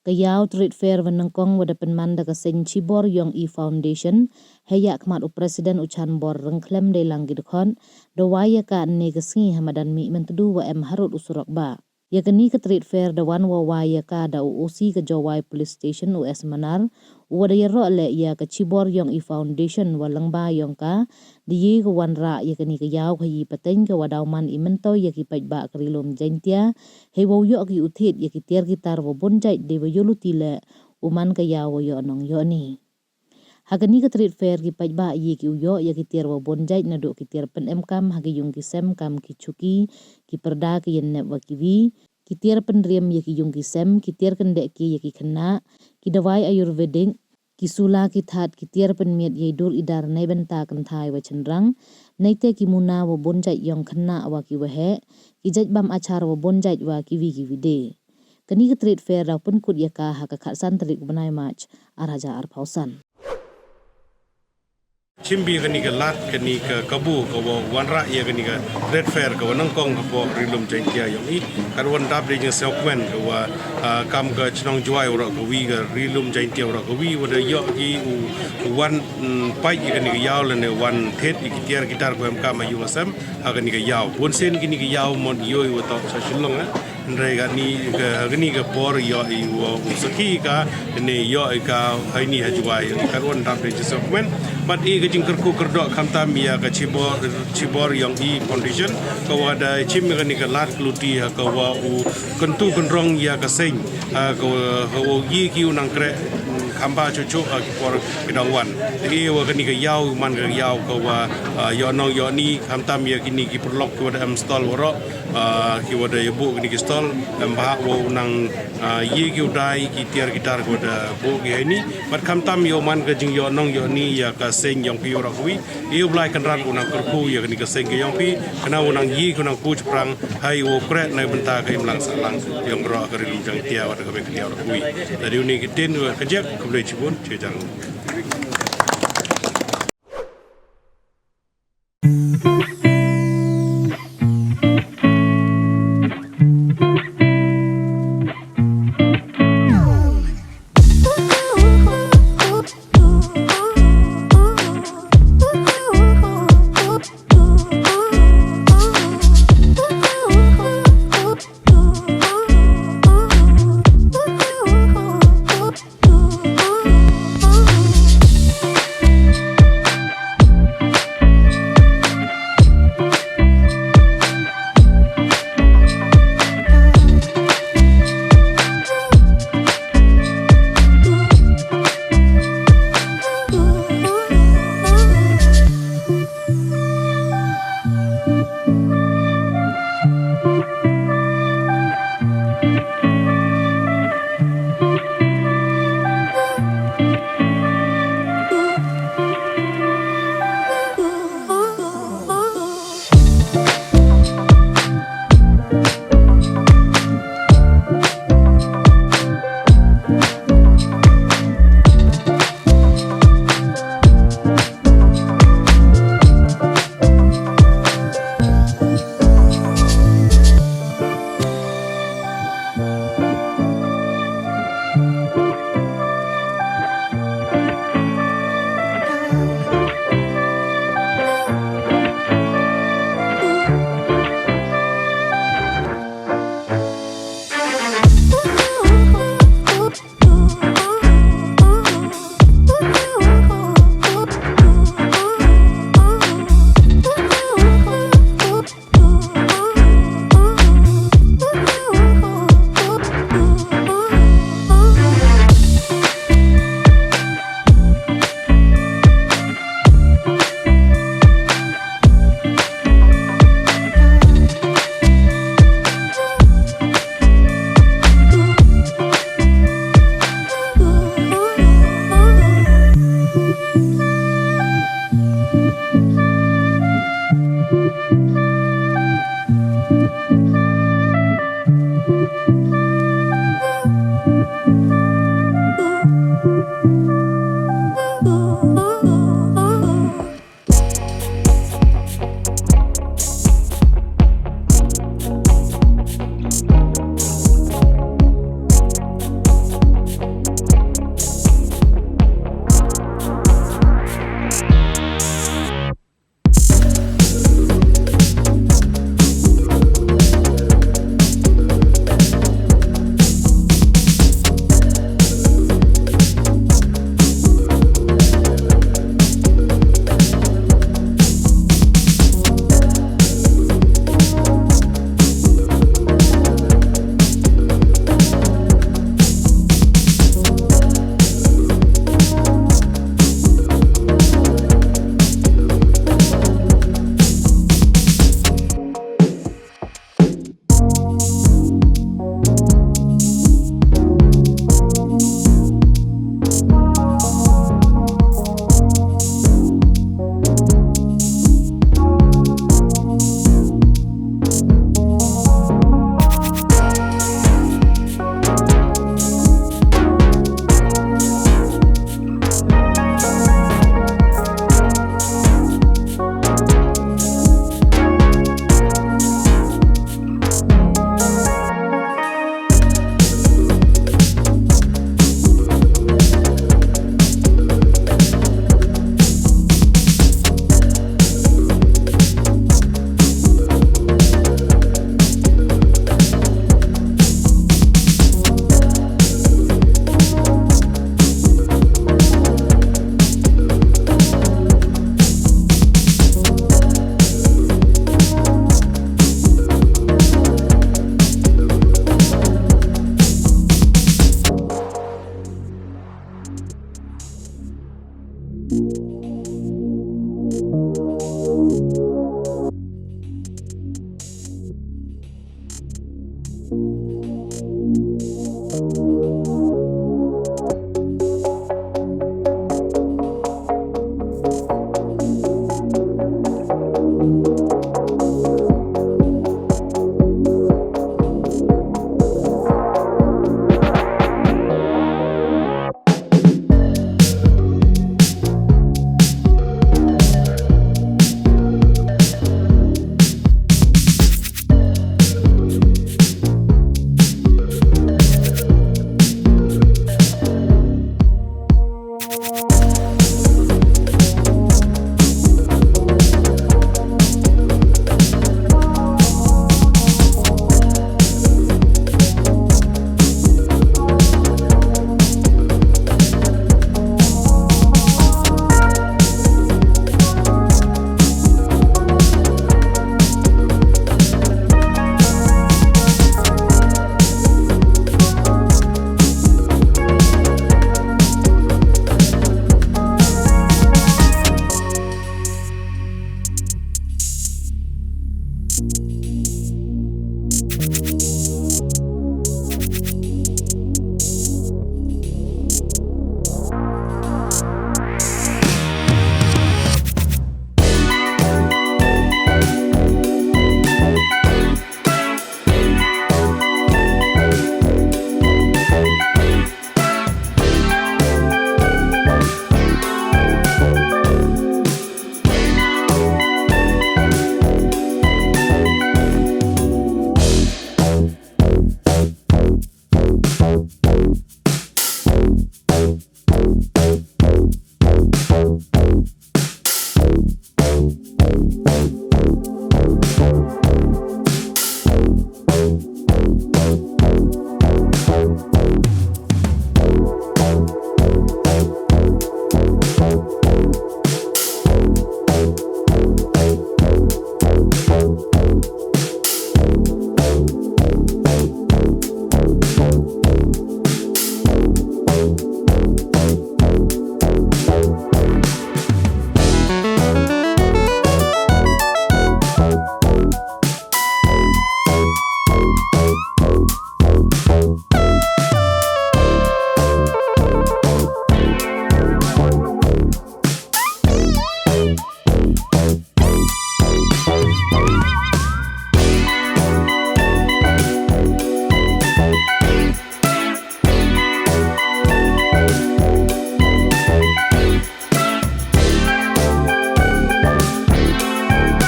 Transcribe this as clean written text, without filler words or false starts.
Kayau trade fair wenengkong wada pynman da kasing Chibor Iong Foundation heyak kmat presiden ucan bor rengklem de langgi dekhon Jowai ka ne kesingi hamadan mi mentedu wa harut usurok ba. Ya kini ke trade fair da wan wawai ka da uosi ke Jowai police station US Manar wada ya ro le ya ke Chibor Iong Foundation walang ba yong ka di ke wan ra ya kini ke yau ke yi pateng ke wadauman imento ya ki paj ba krilom jaintia he wo yo ki uthit ya ki tiar gitar wo bonjai de wo yoluti le uman ke yau yo nong yo ni. Hagani ke trade fair ki paj ba ye ki uyo ya ki tiar wo bonjai na do ki tiar pen kam hagi yung ki sem kam ki chuki ki perda ki yen nep wa ki vi ki tiar pen riem ya ki yung ki sem ki tiar kendek ki ya ki kena ki dawai ayurvedic ki sula ki that ki tiar pen miet ye dur idar nai benta kan thai wa chenrang naite ki muna wo bonjai yong kena wa ki wahe ki jaj bam achar wo bonjai wa ki vi de. Kani ke trade fair da pun kut ya ka haka khatsan tarik banai mach araja ar pausan. Chimbi kani ke lat kani ke kabu ke wanra ya kani ke red fair ke wanangkong ke po rilum jaintia yang i kan wan dap de sekwen ke wa kam ke chnong Jowai ora ke wi ke rilum jaintia ora ke wi wada yo ki wan pai kani ke yaw le wan thet ki tiar gitar ko kam ayu asam kani ke yaw bon sen kini ke yaw mon yo wa to sa shilong ndai gani ke por yo i wo usaki ka ni yo ka hai ni Jowai kan wan dap de sekwen but i jing kerku kerdok kamtam ya ke Chibor yang i foundation ko ada chim ni ke lat kluti ko wa kentu kendrong ya ke sing ko yi ki unang kre kamba cucu por kedangwan i wa ni ke yau man ke yau ko wa yo nong yo ni kamtam ya kini ki perlok ko ada stall woro ki wada ibu ni ki stall mbah wo nang yi ki udai ki tiar gitar ko da bu ki ni but kamtam yo man ke jing yo nong yo ni ya ka sing yang pi ora kui i ulai kan ran unang kerku ya ni ke sing ke yang pi kena unang yi kunang pu prang hai wo kret nai benta ke imlang salang yang ro ke rilum jang tia wa ke be tia ora kui dari uni ki tin ke jek ke boleh cibun cejang